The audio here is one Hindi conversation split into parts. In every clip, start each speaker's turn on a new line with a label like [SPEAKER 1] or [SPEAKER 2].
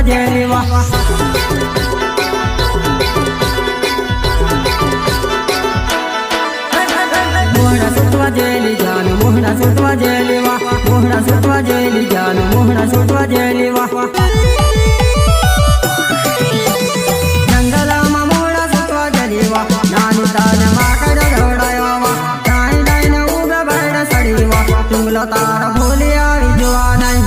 [SPEAKER 1] जेली वा मोहना सुटवा जेली जान मोहना सुटवा जेली वा मोहना सुटवा जेली जान मोहना सुटवा जेली वा जंगलामा मोहना सुटवा जेली वा नानी ताने माकड दौडायो वा डाई डाई न उभ्या बैड सडी वा तुंगला तारा भोली आई जुवा नाही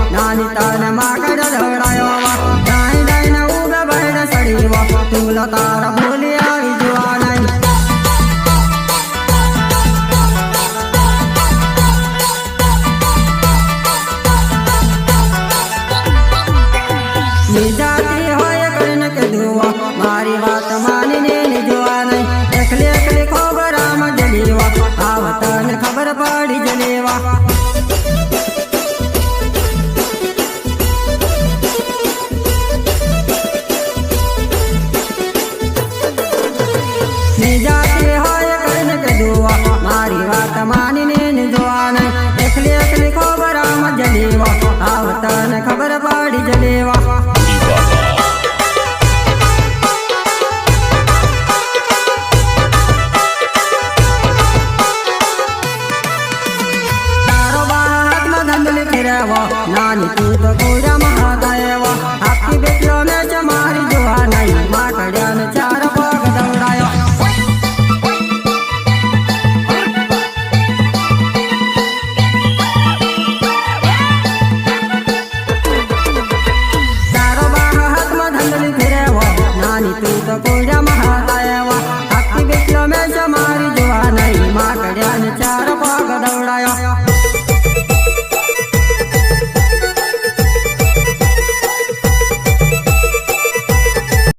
[SPEAKER 1] माकड दौडायो वा डाई डाई न उभ्या बैड सडी वा तुंगला तारा भोली आई जुवा नाही मी जाती होय करण के दुआ मारी बात मानने ने जुवा नहीं एकले एकले खबरा म जलीवा आवतन खबर पड़ी जलेवा जाती होय करण के दुआ मारी बात मानने ने जुआ नहीं एकले एकले खबरा म जलेवा आवतन खबर पड़ी जलेवा तारो बात में धंधली फिरेवा नानी तू तो पूरा महादेवा आपकी बेटियों में चमारी जुआ नहीं माकड़िया ने चार पाग दौड़ायो तू तो कोई